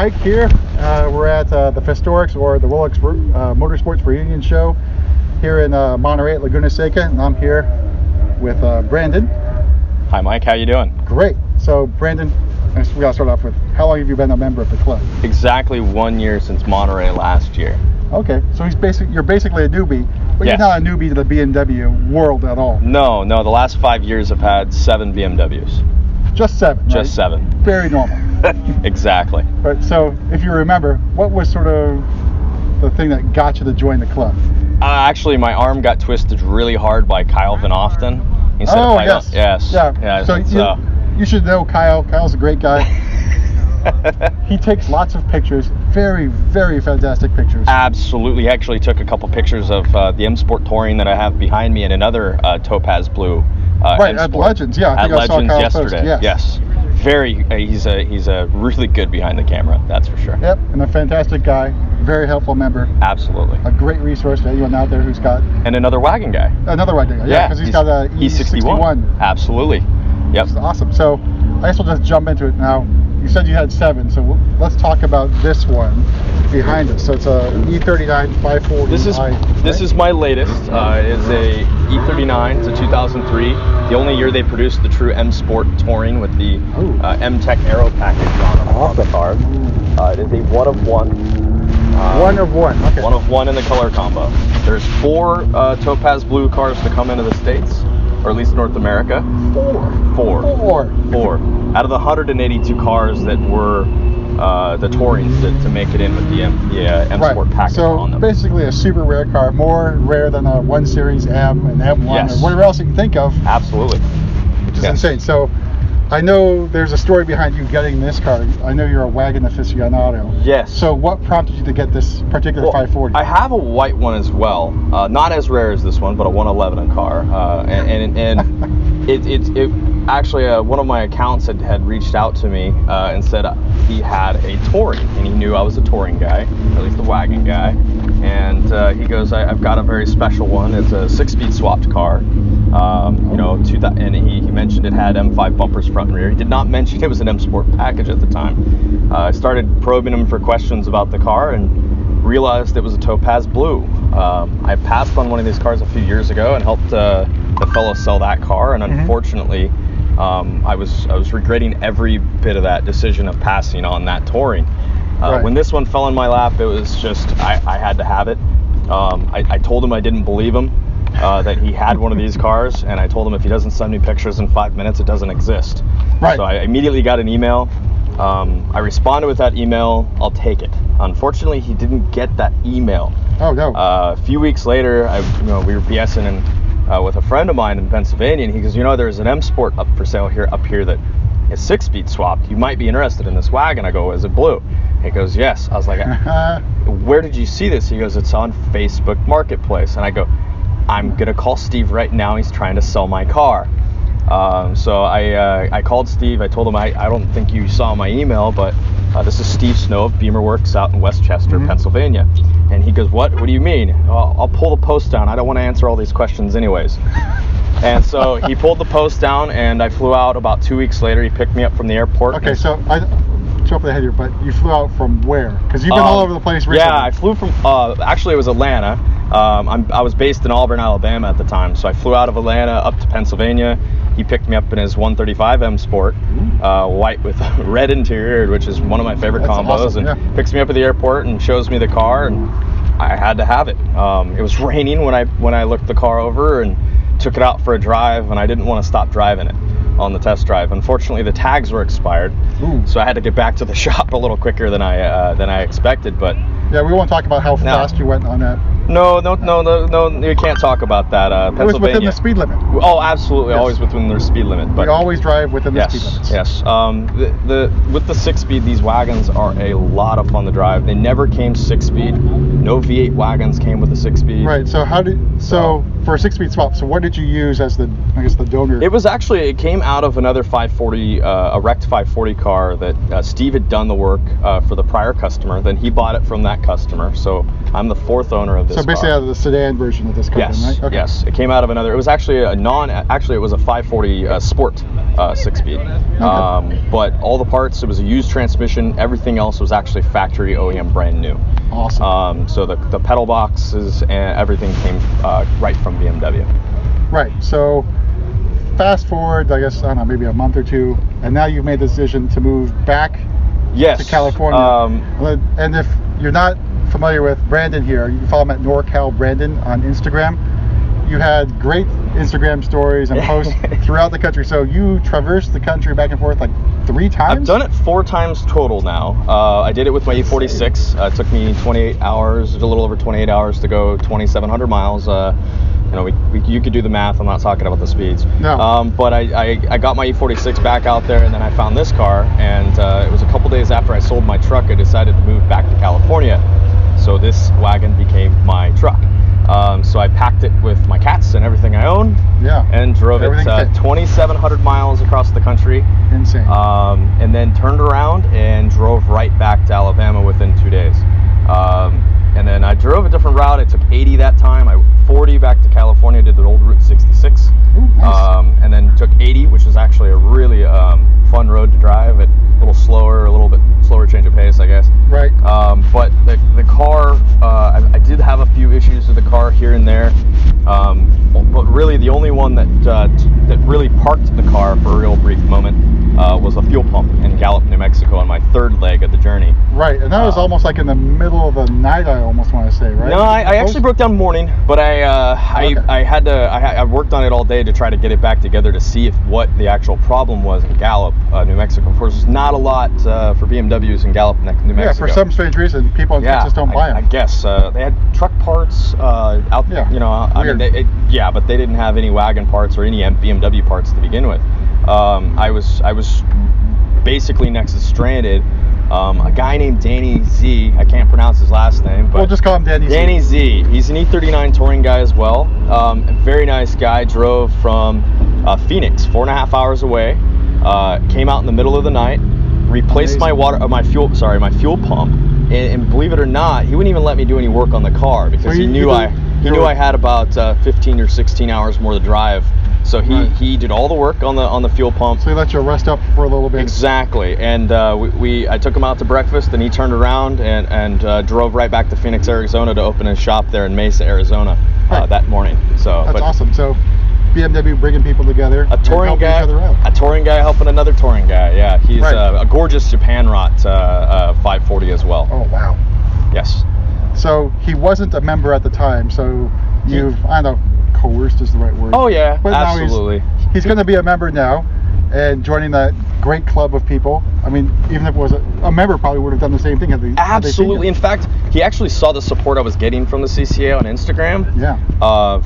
Mike here. We're at the Festorics, or the Rolex Motorsports Reunion Show here in Monterey at Laguna Seca, and I'm here with Brandon. Hi Mike, how you doing? Great. So Brandon, we gotta start off with, how long have you been a member of the club? Exactly 1 year since Monterey last year. Okay, so you're basically a newbie, but Yes. You're not a newbie to the BMW world at all. No, the last 5 years I've had 7 BMWs. Just 7, right? Just 7. Very normal. Exactly. But so, if you remember, what was sort of the thing that got you to join the club? Actually, my arm got twisted really hard by Kyle Van Often. Yes. Yeah. You should know Kyle. Kyle's a great guy. He takes lots of pictures, very, very fantastic pictures. Absolutely. He actually took a couple pictures of the M Sport Touring that I have behind me and another topaz blue. Right, at Legends, yeah. I think I saw Kyle yesterday. Post, yes. Very. He's a really good behind the camera. That's for sure. Yep, and a fantastic guy, very helpful member. Absolutely. A great resource to anyone out there who's got. And another wagon guy. Another wagon guy, yeah, because he's got a E61. Absolutely. Yep. That's awesome. So I guess we'll just jump into it now. You said you had 7, so let's talk about this one behind us. So it's a E39 540. This is my latest. It's a E39. It's a 2003. The only year they produced the true M Sport Touring with the M-Tech Aero package on the car. It is a one of one. One of one. Okay. One of one in the color combo. There's 4 topaz blue cars to come into the States, or at least North America. 4. Out of the 182 cars that were the Tourings to make it in with the M Sport package on them. So basically a super rare car, more rare than a 1 Series M and M1 or whatever else you can think of. Absolutely. Which is insane. So I know there's a story behind you getting this car. I know you're a wagon aficionado. Yes. So what prompted you to get this particular 540? I have a white one as well. Not as rare as this one, but a 111 car. It actually, one of my accounts had reached out to me and said he had a Touring, and he knew I was a Touring guy, or at least a wagon guy. And he goes, I've got a very special one. It's a 6-speed swapped car. And he mentioned it had M5 bumpers front and rear. He did not mention it was an M Sport package at the time. I started probing him for questions about the car and realized it was a topaz blue. I passed on one of these cars a few years ago and helped the fellow sell that car, and unfortunately I was regretting every bit of that decision of passing on that Touring. When this one fell in my lap, it was just I had to have it. I told him I didn't believe him that he had one of these cars, and I told him if he doesn't send me pictures in 5 minutes, it doesn't exist. Right. So I immediately got an email. I responded with that email. I'll take it. Unfortunately, he didn't get that email. Oh no. A few weeks later, we were BSing with a friend of mine in Pennsylvania, and he goes, there's an M Sport up for sale up here that is 6-speed swapped. You might be interested in this wagon. I go, is it blue? He goes, yes. I was like, where did you see this? He goes, it's on Facebook Marketplace. And I go, I'm gonna call Steve right now. He's trying to sell my car. So I called Steve. I told him I don't think you saw my email, but this is Steve Snow of Beamer Works out in Westchester, Pennsylvania. And he goes, what do you mean? I'll pull the post down. I don't want to answer all these questions anyways. And so he pulled the post down, and I flew out about 2 weeks later. He picked me up from the airport. Okay, so I jump ahead here, but you flew out from where? Because you've been all over the place recently. Yeah, I flew from, actually it was Atlanta. I was based in Auburn, Alabama at the time, so I flew out of Atlanta up to Pennsylvania. He picked me up in his 135 M Sport, white with red interior, which is one of my favorite combos. Awesome, and picks me up at the airport and shows me the car, and I had to have it. It was raining when I looked the car over and took it out for a drive, and I didn't want to stop driving it on the test drive. Unfortunately, the tags were expired, so I had to get back to the shop a little quicker than I expected. But yeah, we won't talk about how fast you went on that. No, you can't talk about that. Pennsylvania. It was within the speed limit. Oh, absolutely, always within their speed limit. But we always drive within the speed limits. Yes. With the 6-speed, these wagons are a lot of fun to drive. They never came 6-speed. No V8 wagons came with a 6-speed. Right. So for a 6-speed swap, so what did you use as the donor? It came out of another 540, a wrecked 540 car that Steve had done the work for the prior customer. Then he bought it from that customer. So I'm the 4th owner of this car. So basically out of the sedan version of this car, yes, right? Okay. Yes. It came out of another. It was actually actually it was a 540 Sport 6-speed. Okay. But all the parts, it was a used transmission. Everything else was actually factory OEM brand new. Awesome. So the pedal boxes and everything came right from BMW. Right. So fast forward, I guess, I don't know, maybe a month or two, and now you've made the decision to move back to California. And if you're not familiar with Brandon here, you can follow him at NorCal Brandon on Instagram. You had great Instagram stories and posts throughout the country. So you traversed the country back and forth like 3 times? I've done it 4 times total now. I did it with my E46. It took me 28 hours, a little over 28 hours to go 2,700 miles. You know, you could do the math. I'm not talking about the speeds. No. But I got my E46 back out there, and then I found this car, and it was a couple days after I sold my truck, I decided to move back to California. So this wagon became my truck. So I packed it with my cats and everything I own, and drove it 2,700 miles across the country. Insane. And then turned around and drove right back to Alabama within 2 days. And then I drove a different route. I took 80 that time. I 40 back to California, did the old Route 66. Ooh, nice. And then took 80, which was actually a really fun road to drive. A little slower, a little bit slower change of pace, I guess. Right. But the car, I did have a few issues with the car here and there. But really the only one that really parked the car for a real brief moment was a fuel pump in Gallup, New Mexico, on my 3rd leg of the journey. Right, and that was almost like in the middle of the night, I almost want to say, right? No, I actually broke down morning, but I worked on it all day to try to get it back together to see what the actual problem was in Gallup, New Mexico. Of course, there's not a lot for BMWs in Gallup, New Mexico. Yeah, for some strange reason, people in Texas don't buy them. I guess they had truck parts out there. You know, I mean, but they didn't have any wagon parts or any BMW parts to begin with. I was basically next to stranded. A guy named Danny Z. I can't pronounce his last name, but we'll just call him Danny Z. Danny Z. He's an E39 touring guy as well. A very nice guy. Drove from Phoenix, 4.5 hours away. Came out in the middle of the night, replaced my fuel pump, and believe it or not, he wouldn't even let me do any work on the car because he knew I had about 15 or 16 hours more to drive. So he did all the work on the fuel pump. So he let you rest up for a little bit. Exactly. And I took him out to breakfast, and he turned around and drove right back to Phoenix, Arizona to open his shop there in Mesa, Arizona that morning. So that's awesome. So BMW bringing people together, a touring guy, each other out. A touring guy helping another touring guy. Yeah, he's a gorgeous Japan Rot 540 as well. Oh wow. Yes. So he wasn't a member at the time. So I don't know, coerced is the right word. Oh yeah, but absolutely. Now he's going to be a member now, and joining that great club of people. I mean, even if it was a member, probably would have done the same thing. Absolutely. In fact, he actually saw the support I was getting from the CCA on Instagram. Yeah.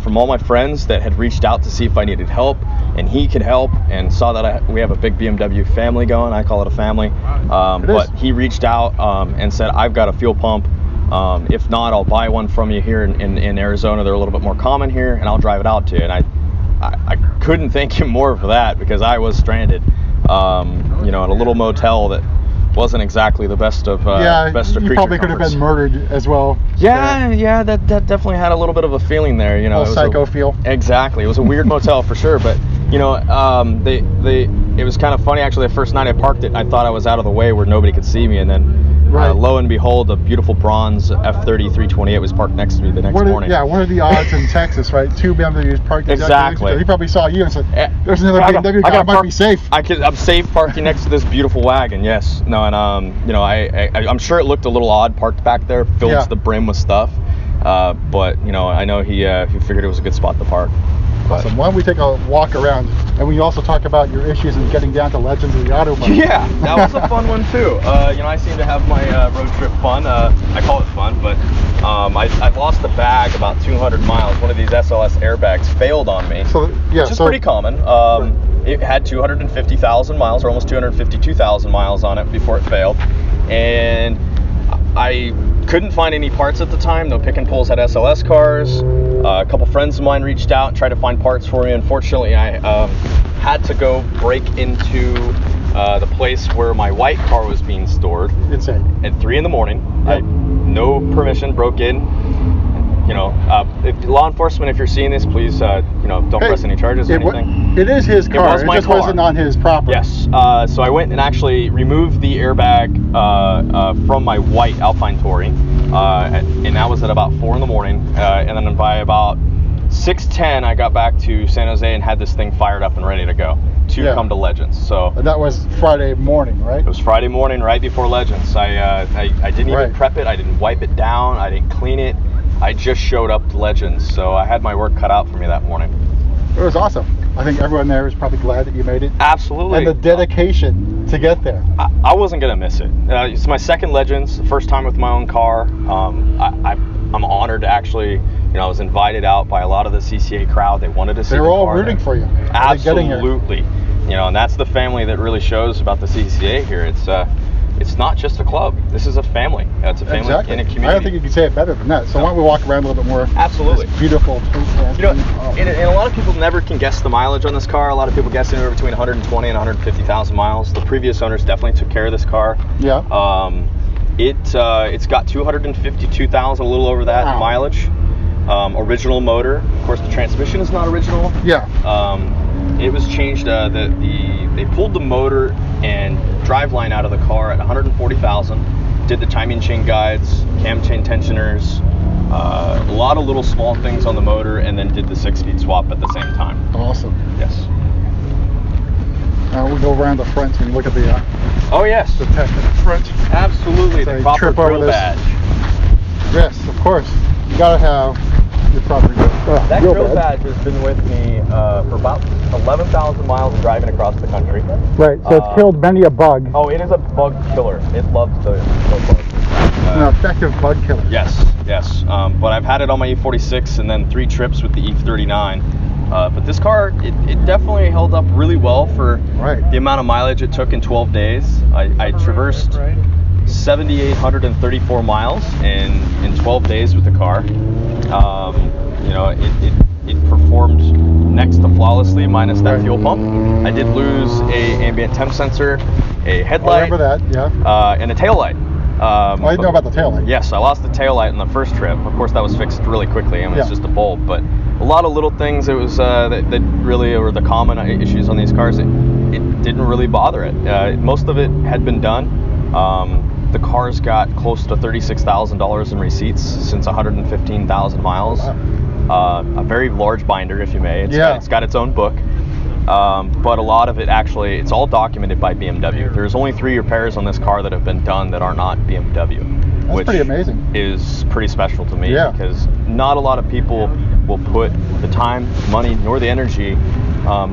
From all my friends that had reached out to see if I needed help, and he could help, and saw that we have a big BMW family going. I call it a family. But he reached out and said, "I've got a fuel pump. If not, I'll buy one from you here in Arizona. They're a little bit more common here, and I'll drive it out to you." And I couldn't thank him more for that, because I was stranded, in a little motel that wasn't exactly the best of best of creature you probably could have been murdered as well. Yeah, that definitely had a little bit of a feeling there. A little psycho feel. Exactly, it was a weird motel for sure, but it was kind of funny actually. The first night I parked it, I thought I was out of the way where nobody could see me, and then lo and behold, a beautiful bronze F30 328 was parked next to me the next morning. Yeah, what are the odds in Texas, right? 2 BMWs parked exactly. He probably saw you and said, "There's another BMW car. I might be safe." I'm safe parking next to this beautiful wagon. Yes. No, and I'm sure it looked a little odd parked back there, filled to the brim with stuff. But I know he figured it was a good spot to park. Awesome. Why don't we take a walk around, and we also talk about your issues in getting down to Legends of the Autobahn. Yeah, that was a fun one too. I seem to have my road trip fun. I call it fun, but I lost a bag about 200 miles. One of these SLS airbags failed on me, which is pretty common. It had 250,000 miles, or almost 252,000 miles on it before it failed, and I couldn't find any parts at the time. No pick and pulls had SLS cars. A couple friends of mine reached out and tried to find parts for me. Unfortunately, I had to go break into the place where my white car was being stored. Insane. At 3 in the morning. Yep. no permission, broke in. If law enforcement, if you're seeing this, please, don't press any charges or anything. It is his car. It just wasn't on his property. Yes. So I went and actually removed the airbag from my white Alpine Touring, and that was at about 4 in the morning. And then by about 6:10, I got back to San Jose and had this thing fired up and ready to go to come to Legends. So and that was Friday morning, right? It was Friday morning, right before Legends. I didn't even prep it. I didn't wipe it down. I didn't clean it. I just showed up to Legends, so I had my work cut out for me that morning. It was awesome. I think everyone there is probably glad that you made it. Absolutely. And the dedication to get there. I wasn't going to miss it. It's my second Legends, the first time with my own car. I'm honored to actually, I was invited out by a lot of the CCA crowd. They wanted to see the car. They were all rooting for you. Absolutely. And that's the family that really shows about the CCA here. It's not just a club. This is a family. It's a family in a community. I don't think you can say it better than that. So why don't we walk around a little bit more? Absolutely. This beautiful. And a lot of people never can guess the mileage on this car. A lot of people guess anywhere between 120 and 150,000 miles. The previous owners definitely took care of this car. Yeah. It's got 252,000, a little over that mileage. Original motor. Of course, the transmission is not original. Yeah. It was changed. They pulled the motor and driveline out of the car at 140,000. Did the timing chain guides, cam chain tensioners, a lot of little small things on the motor, and then did the 6-speed swap at the same time. Awesome. Yes. We go around the front and look at the. Oh yes. The tech at the front. Absolutely. The proper grill badge. Yes, of course. You gotta have your proper grill. That grill badge has been with me for about 11,000 miles driving across the country. Right, so it's killed many a bug. Oh, it is a bug killer. It loves to kill bugs. An effective bug killer. Yes. But I've had it on my E46 and then 3 trips with the E39. But this car, it definitely held up really well for the amount of mileage it took in 12 days. I traversed 7,834 miles in 12 days with the car. It performed next to flawlessly, minus that fuel pump. I did lose a ambient temp sensor, a headlight, I remember that, yeah, and a tail light. I didn't know about the tail light. Yes, I lost the tail light on the first trip. Of course, that was fixed really quickly, and it was just a bulb. But a lot of little things. It was that really were the common issues on these cars. It didn't really bother it. Most of it had been done. The car's got close to $36,000 in receipts since 115,000 miles. Wow. A very large binder, if you may. It's got its own book. But a lot of it actually, it's all documented by BMW. There's only 3 repairs on this car that have been done that are not BMW. That's which pretty amazing. Is pretty special to me because not a lot of people will put the time, money, nor the energy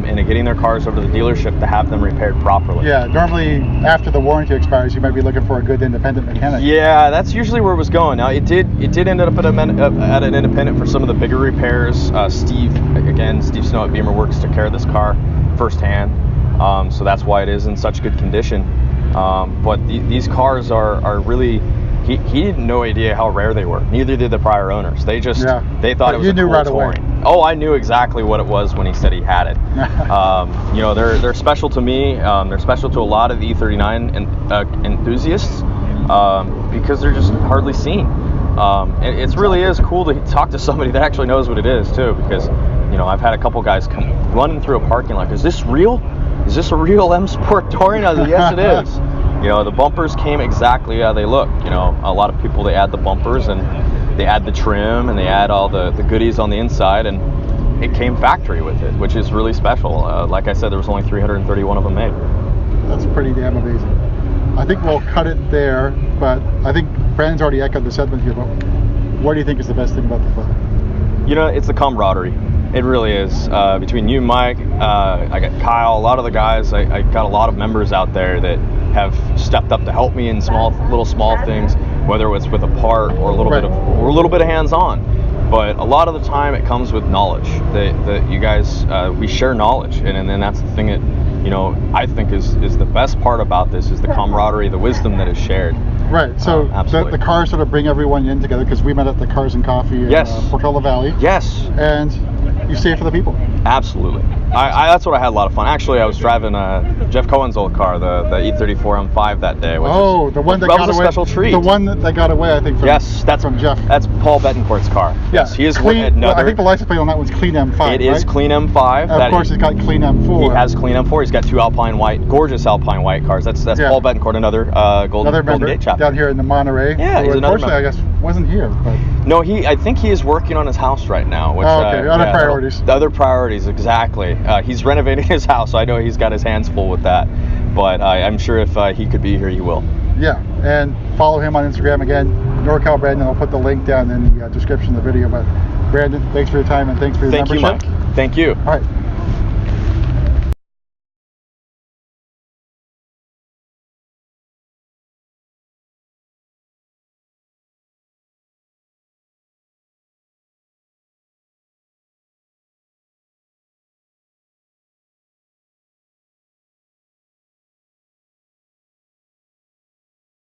into getting their cars over to the dealership to have them repaired properly. Yeah, normally after the warranty expires, you might be looking for a good independent mechanic. Yeah, that's usually where it was going. Now it did end up at an independent for some of the bigger repairs. Steve Snow at Beamer Works took care of this car firsthand, so that's why it is in such good condition. But these cars are really. He had no idea how rare they were. Neither did the prior owners. They thought it was a cool touring. Oh, I knew exactly what it was when he said he had it. They're special to me. They're special to a lot of the E39 enthusiasts because they're just hardly seen. It really is cool to talk to somebody that actually knows what it is too. Because I've had a couple guys come running through a parking lot. Is this real? Is this a real M Sport Touring? I said, yes, it is. The bumpers came exactly how they look. A lot of people, they add the bumpers and they add the trim and they add all the goodies on the inside, and it came factory with it, which is really special. Like I said, there was only 331 of them made. That's pretty damn amazing. I think we'll cut it there, but I think Brandon's already echoed the sentiment here, but what do you think is the best thing about the club? It's the camaraderie. It really is. Between you, Mike, I got Kyle, a lot of the guys, I got a lot of members out there that have stepped up to help me in little small things, whether it's with a part or a little bit of hands-on. But a lot of the time it comes with knowledge. That you guys, we share knowledge, and then that's the thing that I think is the best part about this is the camaraderie, the wisdom that is shared. Right. So the cars sort of bring everyone in together, because we met at the Cars and Coffee in Portola Valley. Yes. And you save for the people. Absolutely. That's what I had a lot of fun. Actually, I was driving Jeff Cohen's old car, the E34 M5 that day. Which the one that got away. Was a special treat. The one that got away, I think. That's from Jeff. That's Paul Betancourt's car. Yes, he is clean. Well, I think the license plate on that one's clean M5. It is clean M5. And of course, it's got clean M4. He has clean M4. He's got 2 Alpine white, gorgeous Alpine white cars. That's Paul Betancourt, another Golden Gate chapter down here in the Monterey. Yeah, he's another member. I guess wasn't here. But. No, I think he is working on his house right now. Which, okay, other priorities. The other priorities, exactly. He's renovating his house, so I know he's got his hands full with that. But I'm sure if he could be here, he will. Yeah, and follow him on Instagram again, NorCal Brandon. I'll put the link down in the description of the video. But Brandon, thanks for your time and thanks for your membership. Thank you, Mike. Thank you. All right.